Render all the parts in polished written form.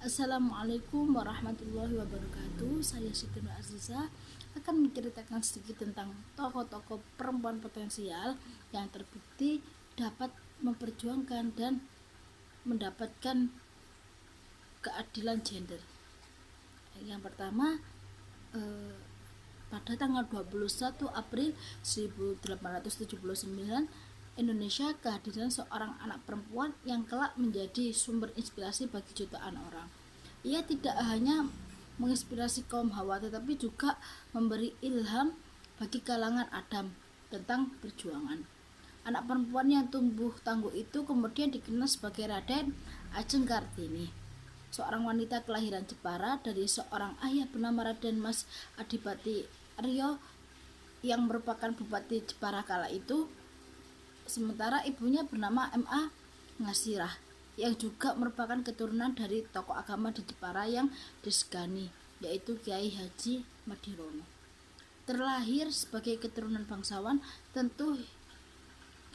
Assalamualaikum warahmatullahi wabarakatuh. Saya Siti Nur Aziza akan menceritakan sedikit tentang tokoh-tokoh perempuan potensial yang terbukti dapat memperjuangkan dan mendapatkan keadilan gender. Yang pertama, pada tanggal 21 April 1879, Indonesia kehadiran seorang anak perempuan yang kelak menjadi sumber inspirasi bagi jutaan orang. Ia tidak hanya menginspirasi kaum Hawa, tetapi juga memberi ilham bagi kalangan Adam tentang perjuangan. Anak perempuan yang tumbuh tangguh itu kemudian dikenal sebagai Raden Ajeng Kartini, seorang wanita kelahiran Jepara dari seorang ayah bernama Raden Mas Adipati Aryo yang merupakan Bupati Jepara kala itu. Sementara ibunya bernama M.A. Ngasirah yang juga merupakan keturunan dari tokoh agama di Jepara yang disegani, yaitu Kiai Haji Madirono. Terlahir sebagai keturunan bangsawan, tentu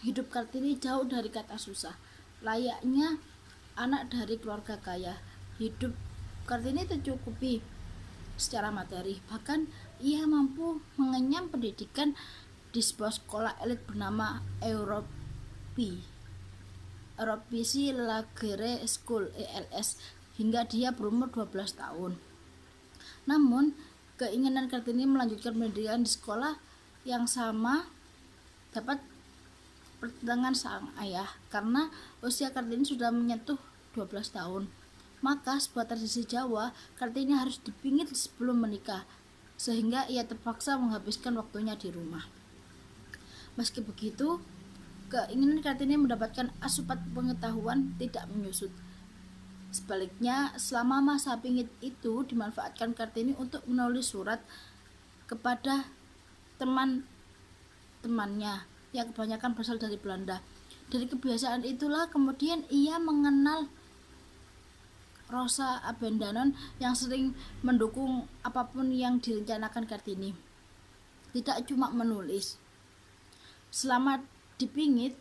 hidup Kartini jauh dari kata susah. Layaknya anak dari keluarga kaya, hidup Kartini tercukupi secara materi. Bahkan ia mampu mengenyam pendidikan di sebuah sekolah elit bernama Europisi Lagere School (ELS) hingga dia berumur 12 tahun. Namun, keinginan Kartini melanjutkan pendidikan di sekolah yang sama dapat pertentangan sang ayah karena usia Kartini sudah menyentuh 12 tahun. Maka sebuah tradisi Jawa, Kartini harus dipingit sebelum menikah, sehingga ia terpaksa menghabiskan waktunya di rumah. Meski begitu, keinginan Kartini mendapatkan asupan pengetahuan tidak menyusut. Sebaliknya, selama masa pingit itu dimanfaatkan Kartini untuk menulis surat kepada teman-temannya yang kebanyakan berasal dari Belanda. Dari kebiasaan itulah kemudian ia mengenal Rosa Abendanon yang sering mendukung apapun yang direncanakan Kartini. Tidak cuma menulis. Selama dipingit,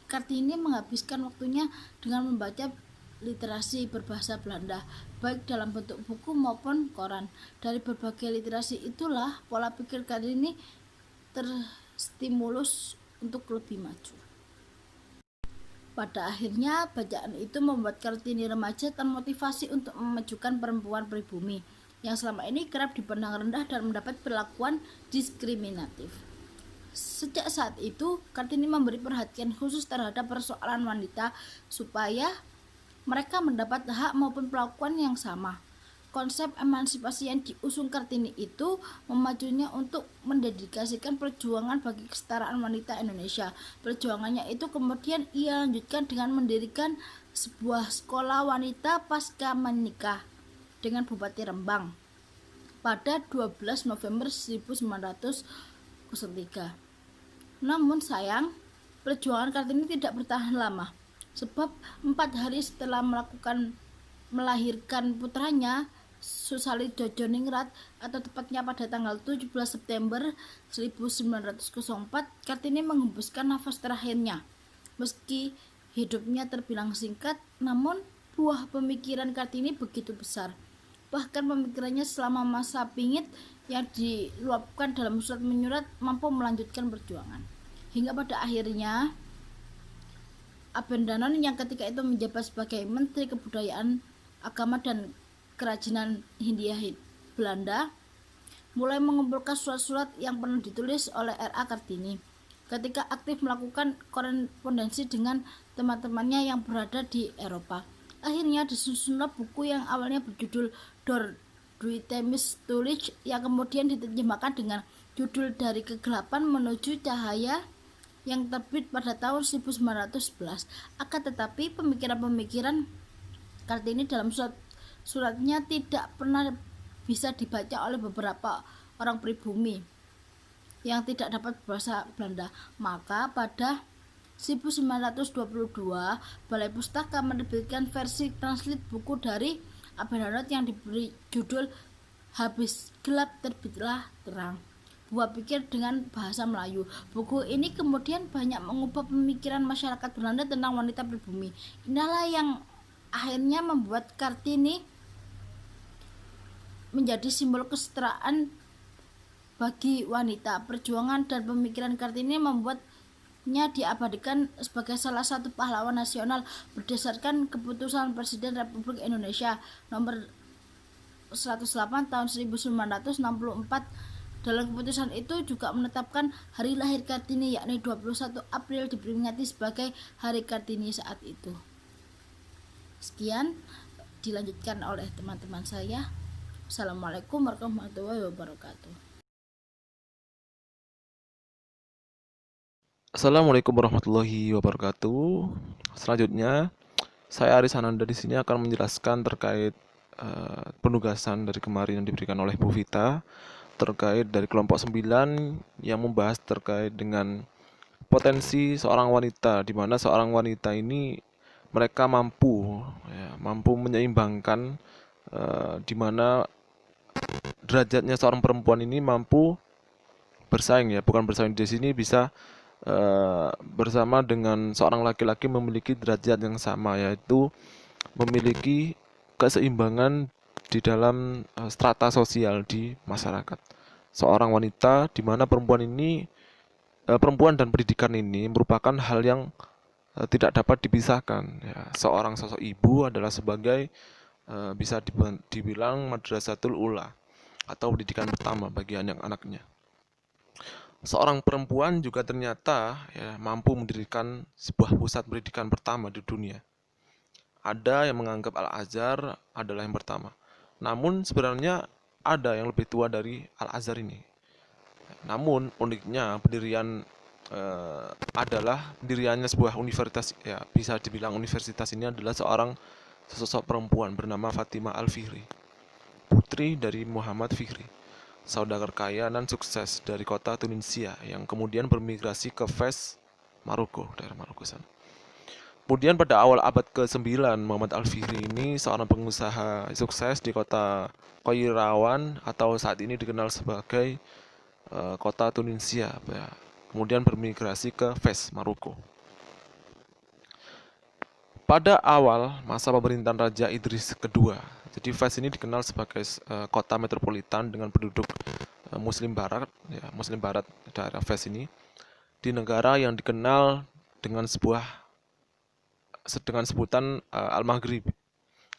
Kartini menghabiskan waktunya dengan membaca literasi berbahasa Belanda, baik dalam bentuk buku maupun koran. Dari berbagai literasi itulah pola pikir Kartini terstimulus untuk lebih maju. Pada akhirnya, bacaan itu membuat Kartini remaja termotivasi untuk memajukan perempuan pribumi yang selama ini kerap dipandang rendah dan mendapat perlakuan diskriminatif. Sejak saat itu, Kartini memberi perhatian khusus terhadap persoalan wanita supaya mereka mendapat hak maupun perlakuan yang sama. Konsep emansipasi yang diusung Kartini itu memajunya untuk mendedikasikan perjuangan bagi kesetaraan wanita Indonesia. Perjuangannya itu kemudian ia lanjutkan dengan mendirikan sebuah sekolah wanita pasca menikah dengan Bupati Rembang pada 12 November 1903. Namun sayang, perjuangan Kartini tidak bertahan lama, sebab 4 hari setelah melahirkan putranya Susali Jojoningrat, atau tepatnya pada tanggal 17 September 1904, Kartini menghembuskan nafas terakhirnya. Meski hidupnya terbilang singkat, namun buah pemikiran Kartini begitu besar. Bahkan pemikirannya selama masa pingit yang diluapkan dalam surat menyurat mampu melanjutkan perjuangan. Hingga pada akhirnya Abendanon yang ketika itu menjabat sebagai Menteri Kebudayaan, Agama dan Kerajinan Hindia Belanda mulai mengumpulkan surat-surat yang pernah ditulis oleh R.A. Kartini ketika aktif melakukan korespondensi dengan teman-temannya yang berada di Eropa. Akhirnya disusunlah buku yang awalnya berjudul Dor Duitemis Tulich yang kemudian diterjemahkan dengan judul Dari Kegelapan Menuju Cahaya yang terbit pada tahun 1911. Akan tetapi pemikiran-pemikiran Kartini dalam suratnya tidak pernah bisa dibaca oleh beberapa orang pribumi yang tidak dapat bahasa Belanda. Maka pada 1922, Balai Pustaka menerbitkan versi translate buku dari Abendanon yang diberi judul Habis Gelap Terbitlah Terang, buah pikir dengan bahasa Melayu. Buku ini kemudian banyak mengubah pemikiran masyarakat Belanda tentang wanita pribumi. Inilah yang akhirnya membuat Kartini menjadi simbol kesetaraan bagi wanita. Perjuangan dan pemikiran Kartini membuatnya diabadikan sebagai salah satu pahlawan nasional berdasarkan keputusan Presiden Republik Indonesia nomor 108 tahun 1964. Dalam keputusan itu juga menetapkan hari lahir Kartini, yakni 21 April diperingati sebagai Hari Kartini saat itu. Sekian, dilanjutkan oleh teman-teman saya. Assalamualaikum warahmatullahi wabarakatuh. Assalamualaikum warahmatullahi wabarakatuh. Selanjutnya, saya Aris Ananda di sini akan menjelaskan terkait penugasan dari kemarin yang diberikan oleh Bu Vita terkait dari kelompok 9 yang membahas terkait dengan potensi seorang wanita, di mana seorang wanita ini mereka mampu menyeimbangkan, di mana derajatnya seorang perempuan ini mampu bersaing, ya, bukan bersaing di sini, bisa bersama dengan seorang laki-laki memiliki derajat yang sama, yaitu memiliki keseimbangan di dalam strata sosial di masyarakat. Seorang wanita di mana perempuan dan pendidikan ini merupakan hal yang tidak dapat dipisahkan, ya. Seorang sosok ibu adalah sebagai bisa dibilang madrasatul ula atau pendidikan pertama bagi anak-anaknya. Seorang perempuan juga ternyata, ya, mampu mendirikan sebuah pusat pendidikan pertama di dunia. Ada yang menganggap Al-Azhar adalah yang pertama. Namun sebenarnya ada yang lebih tua dari Al-Azhar ini. Namun uniknya adalah pendiriannya sebuah universitas, ya, bisa dibilang universitas ini adalah sesosok perempuan bernama Fatimah Al-Fihri, putri dari Muhammad Fihri, saudagar kaya dan sukses dari kota Tunisia yang kemudian bermigrasi ke Fez, Maroko, daerah Maroko sana. Kemudian pada awal abad ke-9, Muhammad Al-Fihri ini seorang pengusaha sukses di kota Qairawan atau saat ini dikenal sebagai kota Tunisia, ya. Kemudian bermigrasi ke Fez, Maroko. Pada awal masa pemerintahan Raja Idris kedua, jadi Fez ini dikenal sebagai kota metropolitan dengan penduduk Muslim Barat, ya, Muslim Barat daerah Fez ini, di negara yang dikenal dengan sebutan Al-Maghrib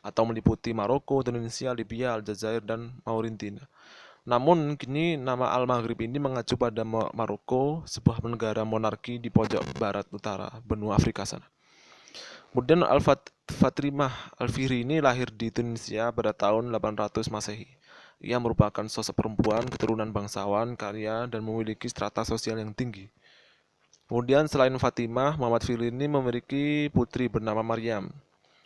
atau meliputi Maroko, Tunisia, Libya, Aljazair, dan Mauritania. Namun kini nama Al-Maghrib ini mengacu pada Maroko, sebuah negara monarki di pojok barat utara benua Afrika sana. Kemudian Fatimah Al-Fihri ini lahir di Tunisia pada tahun 800 Masehi. Ia merupakan sosok perempuan keturunan bangsawan, kaya, dan memiliki strata sosial yang tinggi. Kemudian selain Fatimah, Muhammad Fihri ini memiliki putri bernama Maryam.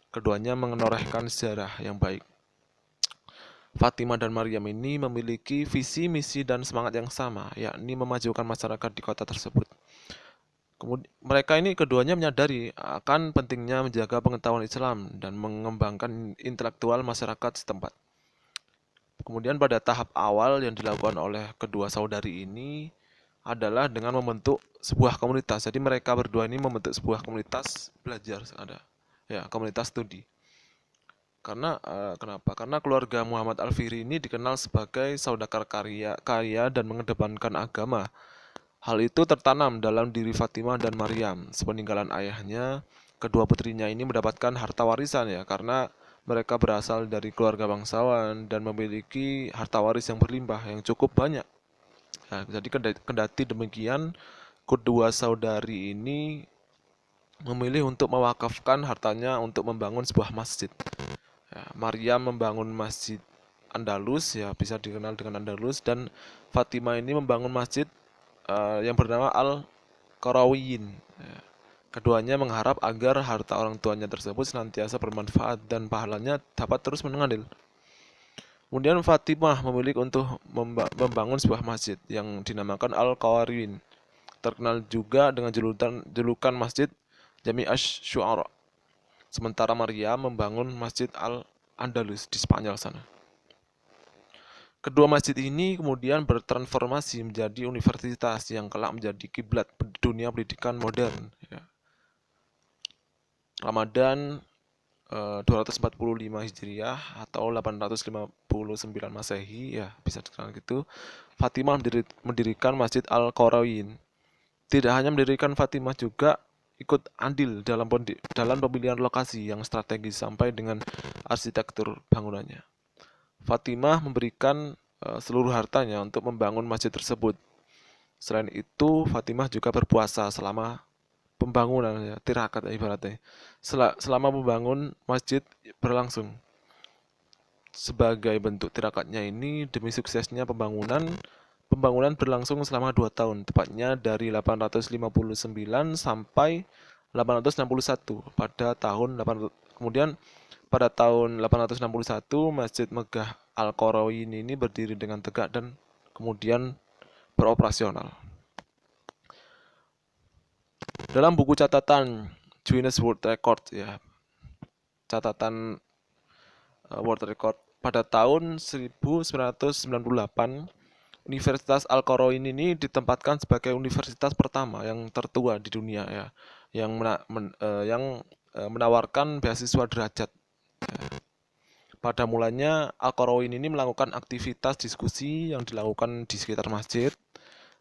Keduanya menorehkan sejarah yang baik. Fatimah dan Maryam ini memiliki visi, misi, dan semangat yang sama, yakni memajukan masyarakat di kota tersebut. Kemudian, mereka ini keduanya menyadari akan pentingnya menjaga pengetahuan Islam dan mengembangkan intelektual masyarakat setempat. Kemudian pada tahap awal yang dilakukan oleh kedua saudari ini adalah dengan membentuk sebuah komunitas. Jadi mereka berdua ini membentuk sebuah komunitas belajar, komunitas studi. Kenapa? Karena keluarga Muhammad Al-Fihri ini dikenal sebagai saudagar kaya dan mengedepankan agama. Hal itu tertanam dalam diri Fatimah dan Maryam. Sepeninggalan ayahnya, kedua putrinya ini mendapatkan harta warisan, ya, karena mereka berasal dari keluarga bangsawan dan memiliki harta waris yang berlimpah yang cukup banyak. Nah, jadi kendati demikian, kedua saudari ini memilih untuk mewakafkan hartanya untuk membangun sebuah masjid. Ya, Maryam membangun masjid Andalus, ya, bisa dikenal dengan Andalus, dan Fatimah ini membangun masjid yang bernama Al-Qarawiyyin. Ya. Keduanya mengharap agar harta orang tuanya tersebut senantiasa bermanfaat dan pahalanya dapat terus mengalir. Kemudian Fatimah memilih untuk membangun sebuah masjid yang dinamakan Al-Qarawiyyin, terkenal juga dengan julukan Masjid Jami' Asy-Syu'ara. Sementara Maryam membangun Masjid Al-Andalus di Spanyol sana. Kedua masjid ini kemudian bertransformasi menjadi universitas yang kelak menjadi kiblat dunia pendidikan modern. Ya. Ramadan 245 Hijriah atau 859 Masehi, ya bisa dikenal gitu. Fatimah mendirikan Masjid Al-Qarawiyyin. Tidak hanya mendirikan, Fatimah juga ikut andil dalam pemilihan lokasi yang strategis sampai dengan arsitektur bangunannya. Fatimah memberikan seluruh hartanya untuk membangun masjid tersebut. Selain itu, Fatimah juga berpuasa selama pembangunan, ya, tirakat ibaratnya. Selama membangun masjid berlangsung. Sebagai bentuk tirakatnya ini, demi suksesnya pembangunan berlangsung selama 2 tahun, tepatnya dari 859 sampai 861. Kemudian pada tahun 861, Masjid Megah Al-Qarawiyyin ini berdiri dengan tegak dan kemudian beroperasional. Dalam buku catatan Guinness World Record, ya, catatan World Record pada tahun 1998, Universitas Al-Qarawiyyin ini ditempatkan sebagai universitas pertama yang tertua di dunia, ya, yang menawarkan beasiswa derajat. Pada mulanya, Al-Qarawiyyin ini melakukan aktivitas diskusi yang dilakukan di sekitar masjid.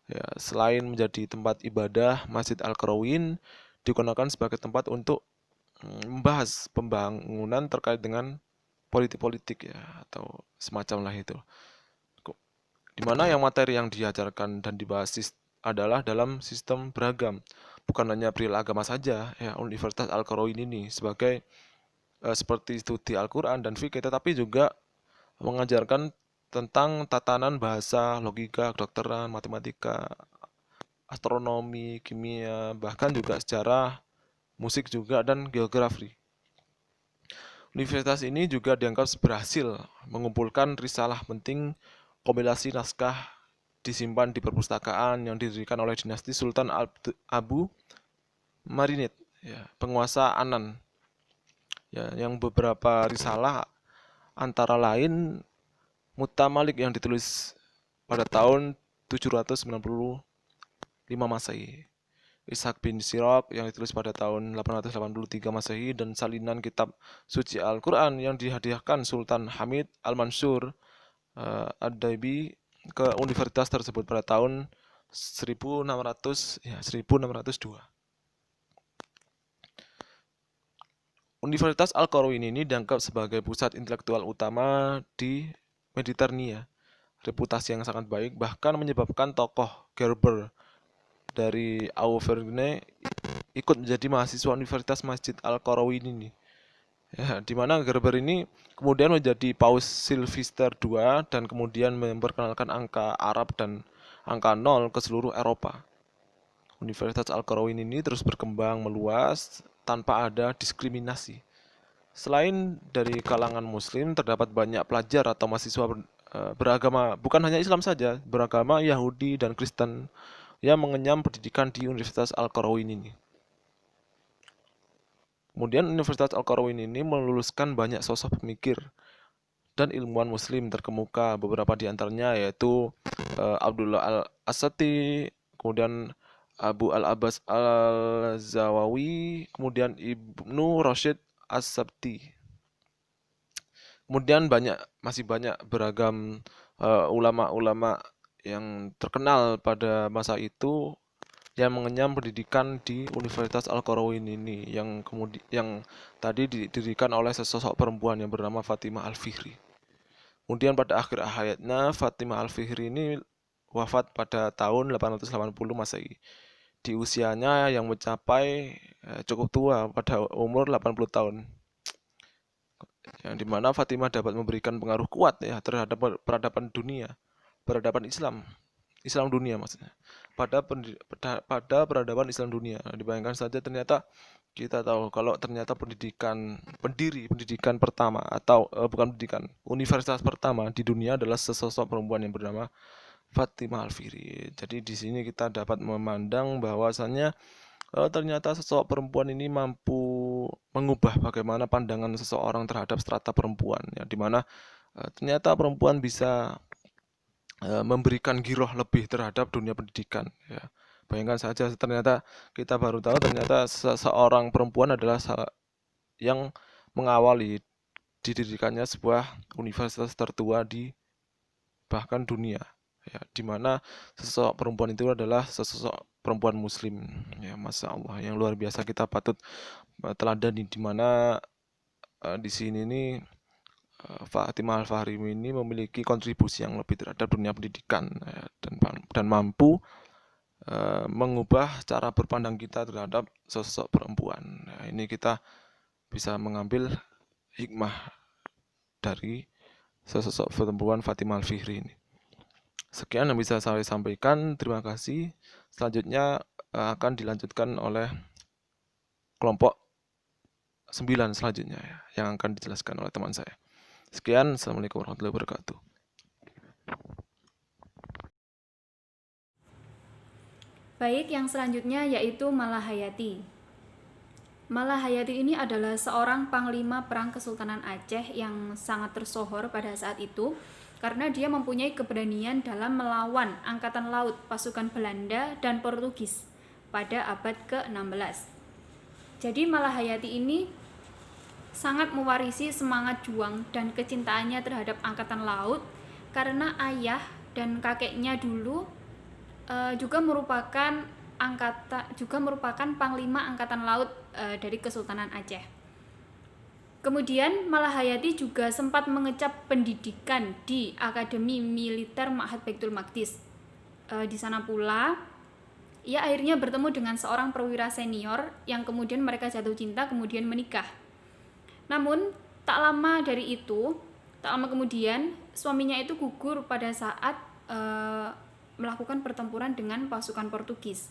Ya, selain menjadi tempat ibadah, Masjid Al-Qarawiyyin digunakan sebagai tempat untuk membahas pembangunan terkait dengan politik-politik, ya, atau semacam lah itu. Di mana yang materi yang diajarkan dan dibahas adalah dalam sistem beragam, bukan hanya perihal agama saja. Ya, Universitas Al-Qarawiyyin ini seperti studi Al-Quran dan fikih, tetapi juga mengajarkan tentang tatanan bahasa, logika, kedokteran, matematika, astronomi, kimia, bahkan juga sejarah, musik juga, dan geografi. Universitas ini juga dianggap berhasil mengumpulkan risalah penting, kompilasi naskah disimpan di perpustakaan yang didirikan oleh dinasti Sultan Abu Marinid, ya, penguasa Anan. Ya, yang beberapa risalah antara lain Mutamalik yang ditulis pada tahun 795 Masehi, Ishaq bin Siraq yang ditulis pada tahun 883 Masehi, dan salinan kitab suci Al-Quran yang dihadiahkan Sultan Hamid Al-Mansur Ad-Daibi ke universitas tersebut pada tahun 1602. Universitas Al-Qarawiyyin ini dianggap sebagai pusat intelektual utama di Mediterania. Reputasi yang sangat baik bahkan menyebabkan tokoh Gerber dari Auvergne ikut menjadi mahasiswa Universitas Masjid Al-Qarawiyyin ini. Ya, di mana Gerber ini kemudian menjadi Paus Sylvester II dan kemudian memperkenalkan angka Arab dan angka 0 ke seluruh Eropa. Universitas Al-Qarawiyyin ini terus berkembang meluas tanpa ada diskriminasi. Selain dari kalangan Muslim, terdapat banyak pelajar atau mahasiswa beragama, bukan hanya Islam saja, beragama Yahudi dan Kristen yang mengenyam pendidikan di Universitas Al-Qarawiyyin ini. Kemudian Universitas Al-Qarawiyyin ini meluluskan banyak sosok pemikir dan ilmuwan Muslim terkemuka, beberapa di antaranya yaitu Abdullah Al-Asati, kemudian Abu Al-Abbas Al-Zawawi, kemudian Ibnu Rashid As-Sabti. Kemudian masih banyak beragam ulama-ulama yang terkenal pada masa itu yang mengenyam pendidikan di Universitas Al-Qarawiyyin ini, yang tadi didirikan oleh sesosok perempuan yang bernama Fatimah Al-Fihri. Kemudian pada akhir hayatnya, Fatimah Al-Fihri ini wafat pada tahun 880 Masehi. Di usianya yang mencapai cukup tua pada umur 80 tahun. Yang dimana Fatimah dapat memberikan pengaruh kuat, ya, terhadap peradaban dunia, peradaban Islam dunia maksudnya, pada peradaban Islam dunia. Dibayangkan saja, ternyata kita tahu kalau ternyata pendidikan pertama atau bukan pendidikan, universitas pertama di dunia adalah sesosok perempuan yang bernama Fatimah Al-Fihri. Jadi di sini kita dapat memandang bahwasannya ternyata sosok perempuan ini mampu mengubah bagaimana pandangan seseorang terhadap strata perempuan, ya, dimana ternyata perempuan bisa memberikan giroh lebih terhadap dunia pendidikan, ya. Bayangkan saja, ternyata kita baru tahu ternyata seseorang perempuan adalah yang mengawali didirikannya sebuah universitas tertua di bahkan dunia, ya, di mana sosok perempuan itu adalah sosok perempuan muslim, ya, Masya Allah, yang luar biasa. Kita patut teladani, di mana di sini nih Fatimah Al-Fahrimi ini memiliki kontribusi yang lebih terhadap dunia pendidikan, ya, dan mampu mengubah cara berpandang kita terhadap sosok perempuan. Nah, ini kita bisa mengambil hikmah dari sosok perempuan Fatimah Al-Fihri ini. Sekian yang bisa saya sampaikan. Terima kasih. Selanjutnya akan dilanjutkan oleh kelompok 9 selanjutnya, ya, yang akan dijelaskan oleh teman saya. Sekian. Assalamualaikum warahmatullahi wabarakatuh. Baik, yang selanjutnya yaitu Malahayati. Malahayati ini adalah seorang panglima perang Kesultanan Aceh yang sangat tersohor pada saat itu karena dia mempunyai keberanian dalam melawan angkatan laut pasukan Belanda dan Portugis pada abad ke-16. Jadi Malahayati ini sangat mewarisi semangat juang dan kecintaannya terhadap angkatan laut karena ayah dan kakeknya dulu juga merupakan panglima angkatan laut dari Kesultanan Aceh. Kemudian Malahayati juga sempat mengecap pendidikan di Akademi Militer Ma'had Baitul Maqdis. Di sana pula ia akhirnya bertemu dengan seorang perwira senior yang kemudian mereka jatuh cinta kemudian menikah. Namun tak lama kemudian suaminya itu gugur pada saat melakukan pertempuran dengan pasukan Portugis.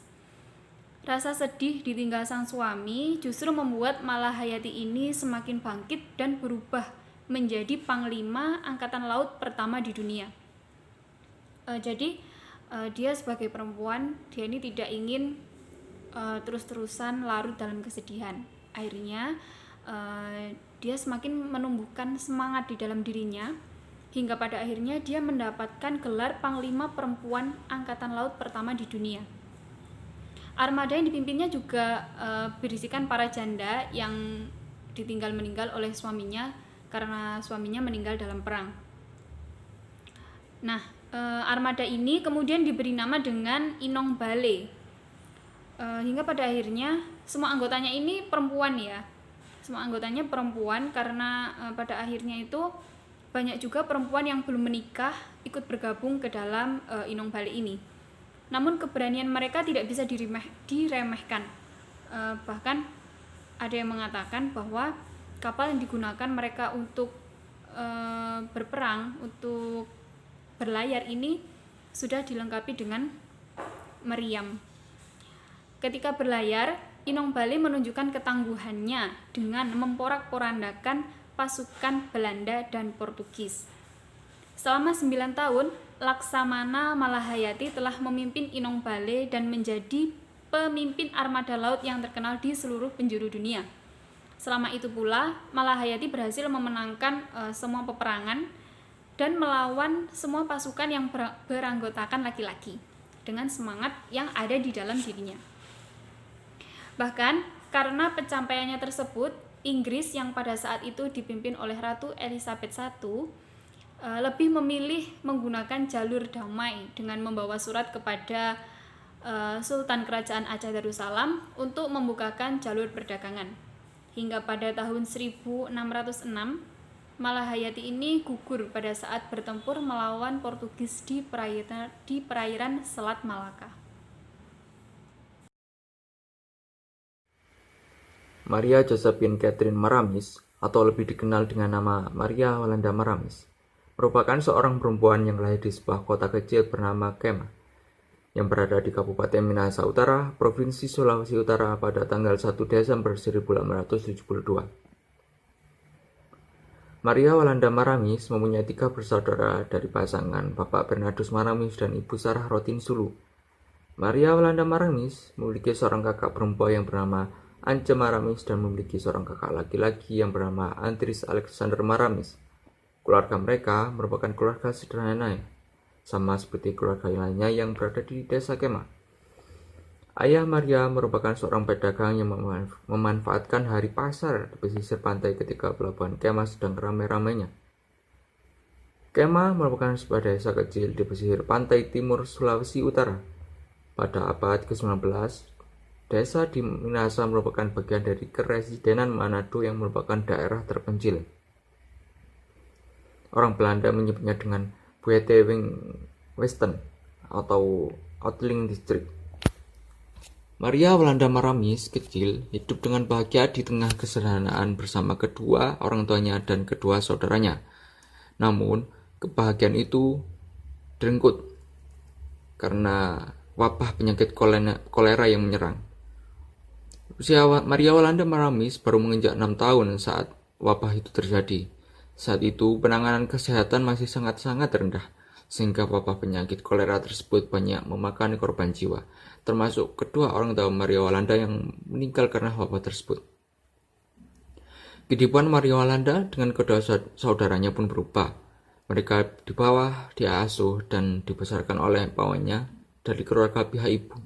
Rasa sedih ditinggal sang suami justru membuat Malahayati ini semakin bangkit dan berubah menjadi panglima angkatan laut pertama di dunia. Jadi dia sebagai perempuan, dia ini tidak ingin terus-terusan larut dalam kesedihan. Akhirnya dia semakin menumbuhkan semangat di dalam dirinya hingga pada akhirnya dia mendapatkan gelar panglima perempuan angkatan laut pertama di dunia. Armada yang dipimpinnya juga berisikan para janda yang ditinggal meninggal oleh suaminya karena suaminya meninggal dalam perang. Nah, armada ini kemudian diberi nama dengan Inong Bale. Hingga pada akhirnya semua anggotanya ini perempuan, ya. Semua anggotanya perempuan karena pada akhirnya itu banyak juga perempuan yang belum menikah ikut bergabung ke dalam Inong Bale ini. Namun keberanian mereka tidak bisa diremehkan. Bahkan ada yang mengatakan bahwa kapal yang digunakan mereka untuk berperang, untuk berlayar ini sudah dilengkapi dengan meriam. Ketika berlayar, Inong Bale menunjukkan ketangguhannya dengan memporak-porandakan pasukan Belanda dan Portugis. Selama 9 tahun, Laksamana Malahayati telah memimpin Inong Bale dan menjadi pemimpin armada laut yang terkenal di seluruh penjuru dunia. Selama itu pula, Malahayati berhasil memenangkan semua peperangan dan melawan semua pasukan yang beranggotakan laki-laki dengan semangat yang ada di dalam dirinya. Bahkan karena pencapaiannya tersebut, Inggris yang pada saat itu dipimpin oleh Ratu Elizabeth I lebih memilih menggunakan jalur damai dengan membawa surat kepada Sultan Kerajaan Aceh Darussalam untuk membukakan jalur perdagangan. Hingga pada tahun 1606, Malahayati ini gugur pada saat bertempur melawan Portugis di perairan Selat Malaka. Maria Josephine Catherine Maramis, atau lebih dikenal dengan nama Maria Walanda Maramis, merupakan seorang perempuan yang lahir di sebuah kota kecil bernama Kema, yang berada di Kabupaten Minahasa Utara, Provinsi Sulawesi Utara pada tanggal 1 Desember 1872. Maria Walanda Maramis mempunyai 3 bersaudara dari pasangan Bapak Bernardus Maramis dan Ibu Sarah Rotin Sulu. Maria Walanda Maramis memiliki seorang kakak perempuan yang bernama Ance Maramis dan memiliki seorang kakak laki-laki yang bernama Andries Alexander Maramis. Keluarga mereka merupakan keluarga sederhana, sama seperti keluarga lainnya yang berada di desa Kema. Ayah Maria merupakan seorang pedagang yang memanfaatkan hari pasar di pesisir pantai ketika pelabuhan Kemah sedang ramai-ramainya. Kemah merupakan sebuah desa kecil di pesisir pantai timur Sulawesi Utara. Pada abad ke-19, desa di Minahasa merupakan bagian dari Keresidenan Manado yang merupakan daerah terpencil. Orang Belanda menyebutnya dengan Buitewing Western atau Outlying District. Maria Walanda Maramis kecil hidup dengan bahagia di tengah kesederhanaan bersama kedua orang tuanya dan kedua saudaranya. Namun, kebahagiaan itu direnggut karena wabah penyakit kolera yang menyerang. Usia Maria Walanda Maramis baru menginjak 6 tahun saat wabah itu terjadi. Saat itu, penanganan kesehatan masih sangat-sangat rendah, sehingga wabah penyakit kolera tersebut banyak memakan korban jiwa, termasuk kedua orang tua Maria Walanda yang meninggal karena wabah tersebut. Kehidupan Maria Walanda dengan kedua saudaranya pun berubah. Mereka diasuh dan dibesarkan oleh pamannya dari keluarga pihak ibu,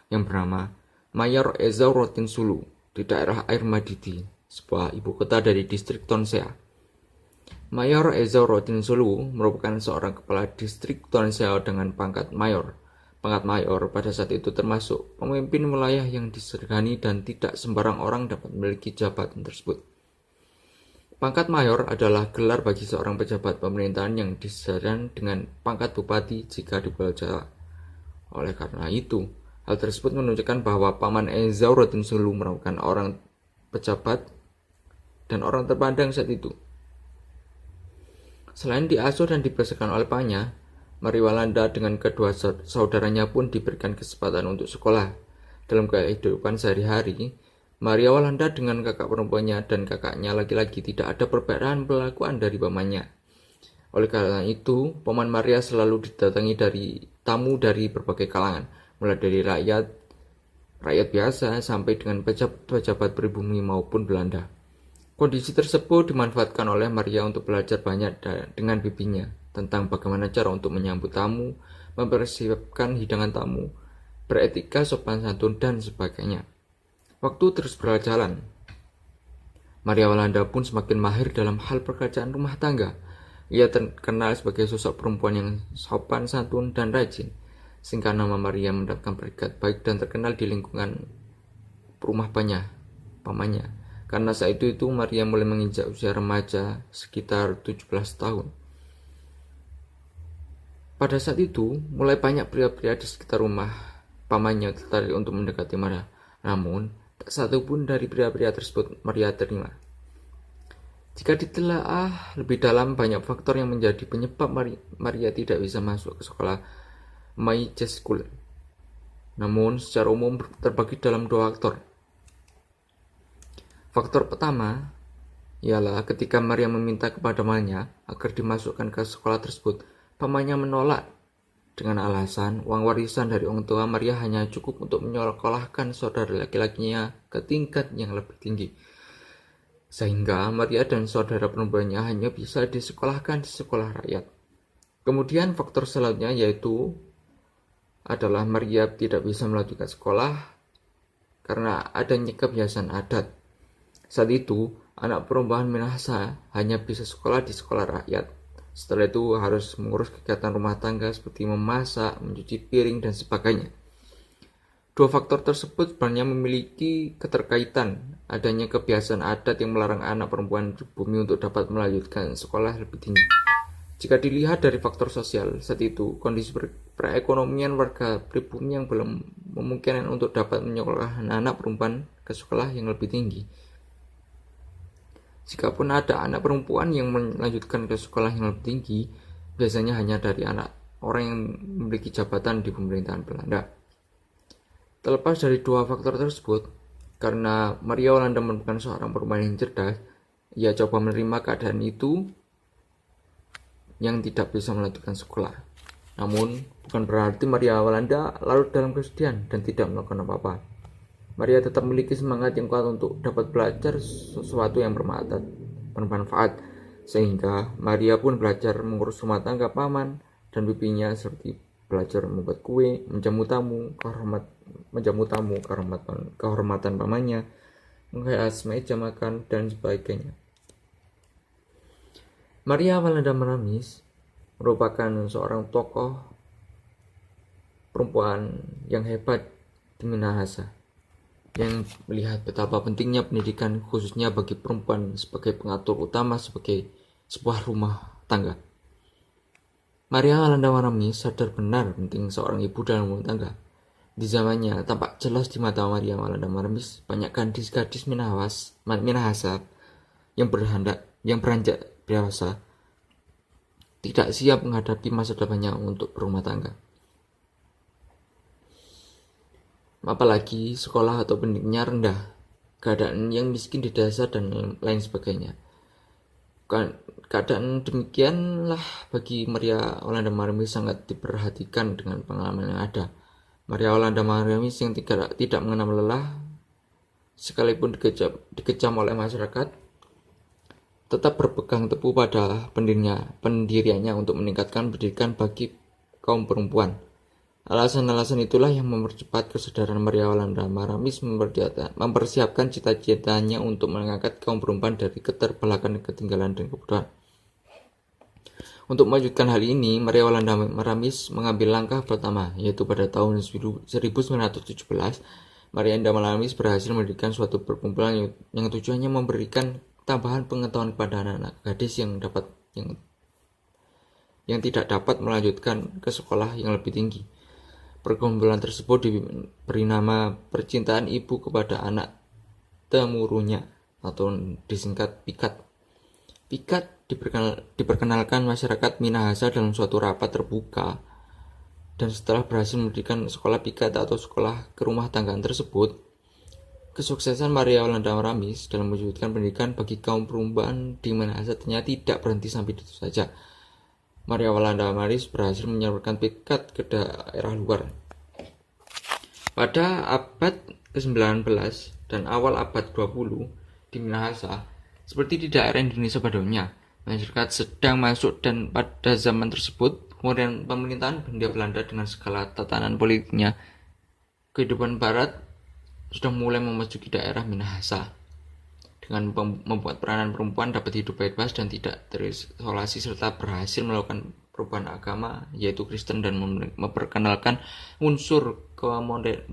yang bernama Mayor Ezaurotin Sulu di daerah Air Madidi, sebuah ibu kota dari distrik Tonsea. Mayor Ezaurotin Sulu merupakan seorang kepala distrik Tonsea dengan pangkat mayor. Pangkat mayor pada saat itu termasuk pemimpin wilayah yang disegani dan tidak sembarang orang dapat memiliki jabatan tersebut. Pangkat mayor adalah gelar bagi seorang pejabat pemerintahan yang disesuaikan dengan pangkat bupati jika di Pulau Jawa. Oleh karena itu, hal tersebut menunjukkan bahwa Paman Ezaurotin Sulu merupakan orang pejabat dan orang terpandang saat itu. Selain diasuh dan dibesarkan oleh pamannya, Maria Walanda dengan kedua saudaranya pun diberikan kesempatan untuk sekolah. Dalam kehidupan sehari-hari, Maria Walanda dengan kakak perempuannya dan kakaknya laki-laki tidak ada perbedaan perlakuan dari pamannya. Oleh karena itu, Paman Maria selalu didatangi dari tamu dari berbagai kalangan, mulai dari rakyat biasa sampai dengan pejabat pribumi maupun Belanda. Kondisi tersebut dimanfaatkan oleh Maria untuk belajar banyak dengan bibinya tentang bagaimana cara untuk menyambut tamu, mempersiapkan hidangan tamu, beretika sopan santun, dan sebagainya. Waktu terus berjalan. Maria Walanda pun semakin mahir dalam hal pekerjaan rumah tangga. Ia terkenal sebagai sosok perempuan yang sopan santun dan rajin, sehingga nama Maria mendapatkan predikat baik dan terkenal di lingkungan rumah pamannya. Karena saat itu Maria mulai menginjak usia remaja sekitar 17 tahun. Pada saat itu, mulai banyak pria-pria di sekitar rumah pamannya tertarik untuk mendekati Maria. Namun, tak satu pun dari pria-pria tersebut Maria terima. Jika ditelaah lebih dalam, banyak faktor yang menjadi penyebab Maria tidak bisa masuk ke sekolah Maiche School. Namun, secara umum terbagi dalam dua faktor. Faktor pertama ialah ketika Maria meminta kepada pamannya agar dimasukkan ke sekolah tersebut, pamannya menolak dengan alasan uang warisan dari orang tua Maria hanya cukup untuk menyekolahkan saudara laki-lakinya ke tingkat yang lebih tinggi. Sehingga Maria dan saudara perempuannya hanya bisa disekolahkan di sekolah rakyat. Kemudian faktor selanjutnya yaitu adalah Maria tidak bisa melanjutkan sekolah karena adanya kebiasaan adat. Saat itu, anak perempuan Minahasa hanya bisa sekolah di sekolah rakyat. Setelah itu harus mengurus kegiatan rumah tangga seperti memasak, mencuci piring, dan sebagainya. Dua faktor tersebut sebenarnya memiliki keterkaitan. Adanya kebiasaan adat yang melarang anak perempuan pribumi untuk dapat melanjutkan sekolah lebih tinggi. Jika dilihat dari faktor sosial, saat itu kondisi perekonomian warga pribumi yang belum memungkinkan untuk dapat menyekolahkan anak perempuan ke sekolah yang lebih tinggi. Jikapun ada anak perempuan yang melanjutkan ke sekolah yang lebih tinggi, biasanya hanya dari anak orang yang memiliki jabatan di pemerintahan Belanda. Terlepas dari dua faktor tersebut, karena Maria Walanda merupakan seorang perempuan yang cerdas, ia coba menerima keadaan itu yang tidak bisa melanjutkan sekolah. Namun, bukan berarti Maria Walanda larut dalam kesedihan dan tidak melakukan apa-apa. Maria tetap memiliki semangat yang kuat untuk dapat belajar sesuatu yang bermanfaat, sehingga Maria pun belajar mengurus rumah tangga paman dan bibinya seperti belajar membuat kue, menjamu tamu, kehormatan pamannya, menghias meja makan, dan sebagainya. Maria Walanda Maramis merupakan seorang tokoh perempuan yang hebat di Minahasa, yang melihat betapa pentingnya pendidikan khususnya bagi perempuan sebagai pengatur utama sebagai sebuah rumah tangga. Maria Walanda Maramis sadar benar penting seorang ibu dalam rumah tangga. Di zamannya, tampak jelas di mata Maria Walanda Maramis banyak gadis-gadis Minahasa yang beranjak dewasa tidak siap menghadapi masa depannya untuk berumah tangga. Apalagi sekolah atau pendidiknya rendah, keadaan yang miskin di desa dan lain sebagainya. Keadaan demikianlah bagi Maria Walanda Maramis sangat diperhatikan dengan pengalaman yang ada. Maria Walanda Maramis yang tidak mengenal lelah, sekalipun dikecam oleh masyarakat, tetap berpegang teguh pada pendiriannya untuk meningkatkan pendidikan bagi kaum perempuan. Alasan-alasan itulah yang mempercepat kesadaran Maria Walanda Maramis mempersiapkan cita-citanya untuk mengangkat kaum perempuan dari keterbelakangan, ketinggalan, dan kebodohan. Untuk mewujudkan hal ini, Maria Walanda Maramis mengambil langkah pertama, yaitu pada tahun 1917, Maria Walanda Maramis berhasil mendirikan suatu perkumpulan yang tujuannya memberikan tambahan pengetahuan kepada anak-anak gadis yang tidak dapat melanjutkan ke sekolah yang lebih tinggi. Perkumpulan tersebut diberi nama Percintaan Ibu kepada Anak Temurunnya atau disingkat PIKAT. PIKAT diperkenalkan masyarakat Minahasa dalam suatu rapat terbuka, dan setelah berhasil mendirikan sekolah PIKAT atau sekolah kerumah tanggaan tersebut, kesuksesan Maria Walanda Maramis dalam mewujudkan pendidikan bagi kaum perempuan di Minahasa ternyata tidak berhenti sampai itu saja. Maria Walanda Maramis berhasil menyalurkan PIKAT ke daerah luar. Pada abad ke-19 dan awal abad 20 di Minahasa, seperti di daerah Indonesia pada umumnya, masyarakat sedang masuk, dan pada zaman tersebut kemudian pemerintahan Hindia Belanda dengan segala tatanan politiknya, kehidupan barat sudah mulai memasuki daerah Minahasa dengan membuat peranan perempuan dapat hidup bebas dan tidak terisolasi, serta berhasil melakukan perubahan agama yaitu Kristen dan memperkenalkan unsur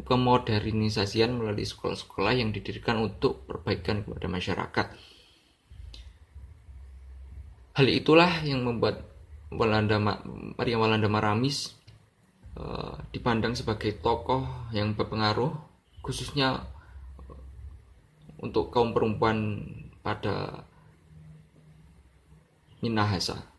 kemodernisasian melalui sekolah-sekolah yang didirikan untuk perbaikan kepada masyarakat. Hal itulah yang membuat Maria Walanda Maramis dipandang sebagai tokoh yang berpengaruh khususnya untuk kaum perempuan pada Minahasa.